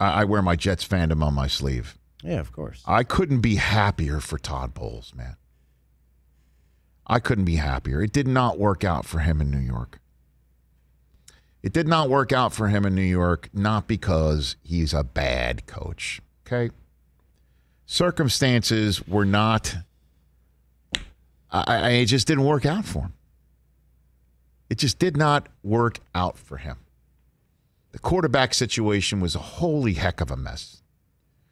I wear my Jets fandom on my sleeve. Yeah, of course. I couldn't be happier for Todd Bowles, man. I couldn't be happier. It did not work out for him in New York. It did not work out for him in New York, not because he's a bad coach, okay? Circumstances were not, it just didn't work out for him. It just did not work out for him. The quarterback situation was a holy heck of a mess.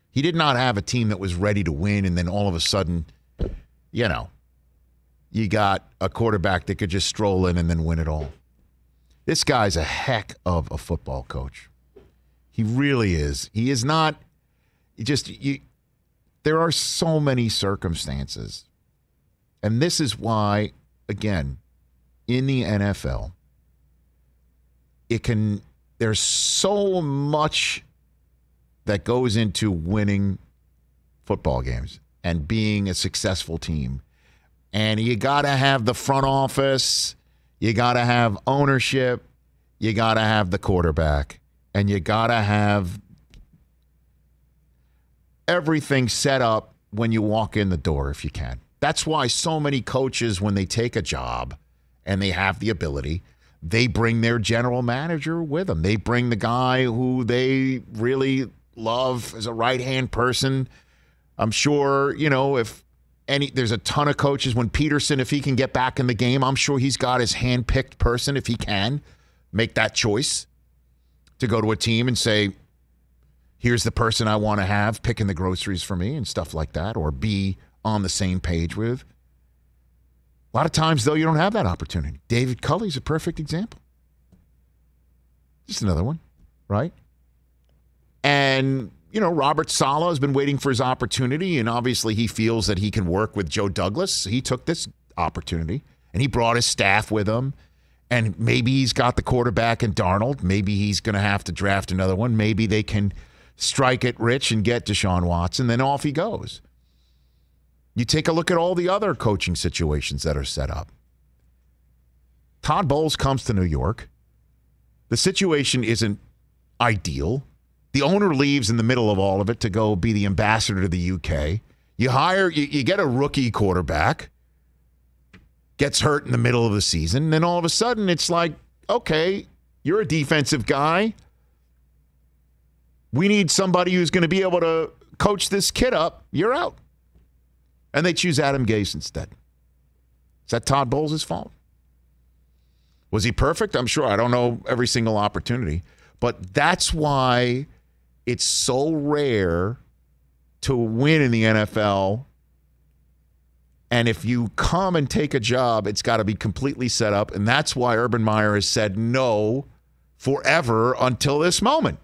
He did not have a team that was ready to win, and then all of a sudden, you got a quarterback that could just stroll in and then win it all. This guy's a heck of a football coach. He really is. He is not there are so many circumstances. And this is why, again, in the NFL, there's so much that goes into winning football games and being a successful team. And you got to have the front office, you got to have ownership, you got to have the quarterback, and you got to have everything set up when you walk in the door if you can. That's why so many coaches, when they take a job and they have the ability, they bring their general manager with them. They bring the guy who they really love as a right-hand person. I'm sure, if there's a ton of coaches. When Peterson, if he can get back in the game, I'm sure he's got his hand-picked person, if he can make that choice to go to a team and say, here's the person I want to have picking the groceries for me and stuff like that, or be on the same page with. A lot of times, though, you don't have that opportunity. David Culley's a perfect example. Just another one, right? And, Robert Saleh has been waiting for his opportunity, and obviously he feels that he can work with Joe Douglas. He took this opportunity, and he brought his staff with him. And maybe he's got the quarterback in Darnold. Maybe he's going to have to draft another one. Maybe they can strike it rich and get Deshaun Watson. Then off he goes. You take a look at all the other coaching situations that are set up. Todd Bowles comes to New York. The situation isn't ideal. The owner leaves in the middle of all of it to go be the ambassador to the UK. You get a rookie quarterback, gets hurt in the middle of the season, and then all of a sudden it's like, okay, you're a defensive guy. We need somebody who's going to be able to coach this kid up. You're out. And they choose Adam Gase instead. Is that Todd Bowles' fault? Was he perfect? I'm sure. I don't know every single opportunity. But that's why it's so rare to win in the NFL. And if you come and take a job, it's got to be completely set up. And that's why Urban Meyer has said no forever until this moment.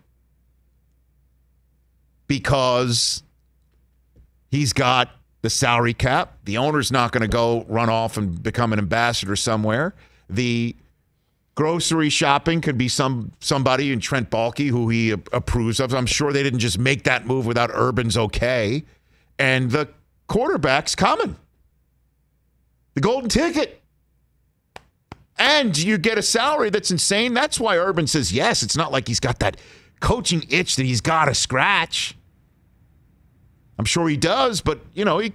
Because he's got the salary cap. The owner's not going to go run off and become an ambassador somewhere. The grocery shopping could be somebody in Trent Baalke who he approves of. I'm sure they didn't just make that move without Urban's okay. And the quarterback's coming. The golden ticket. And you get a salary that's insane. That's why Urban says yes. It's not like he's got that coaching itch that he's got to scratch. I'm sure he does, but, he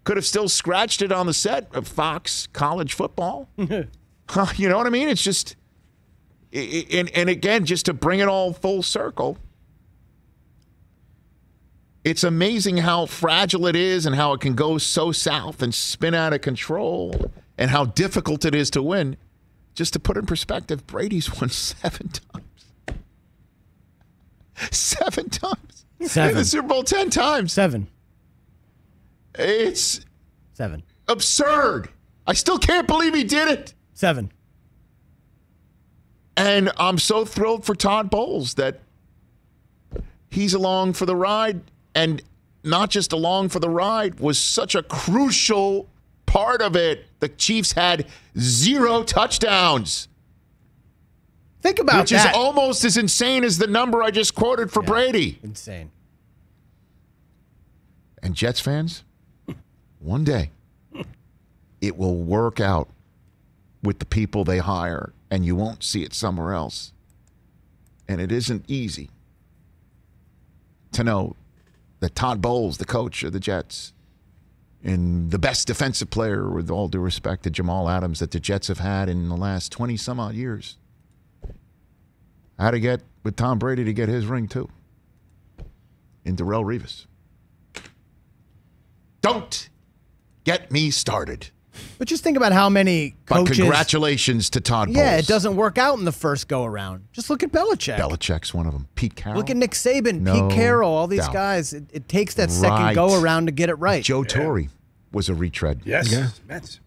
could have still scratched it on the set of Fox College Football. You know what I mean? It's just, and again, just to bring it all full circle, it's amazing how fragile it is and how it can go so south and spin out of control and how difficult it is to win. Just to put in perspective, Brady's won 7 times. 7 times. 7. In the Super Bowl 10 times. 7. It's 7. Absurd. I still can't believe he did it. 7. And I'm so thrilled for Todd Bowles that he's along for the ride, and not just along for the ride, was such a crucial part of it. The Chiefs had 0 touchdowns. Think about which that. Is almost as insane as the number I just quoted for Brady. Insane. And Jets fans, one day it will work out with the people they hire, and you won't see it somewhere else. And it isn't easy. to know that Todd Bowles, the coach of the Jets, and the best defensive player, with all due respect to Jamal Adams, that the Jets have had in the last 20-some-odd years, had to get with Tom Brady to get his ring, too. In Darrelle Revis. Don't get me started. But just think about how many coaches. But congratulations to Todd Bowles. Yeah, it doesn't work out in the first go-around. Just look at Belichick. Belichick's one of them. Pete Carroll. Look at Nick Saban, No Pete Carroll, all these doubt. guys. It takes that second go-around to get it right. Joe Torre was a retread. Yes. Yeah. Mets.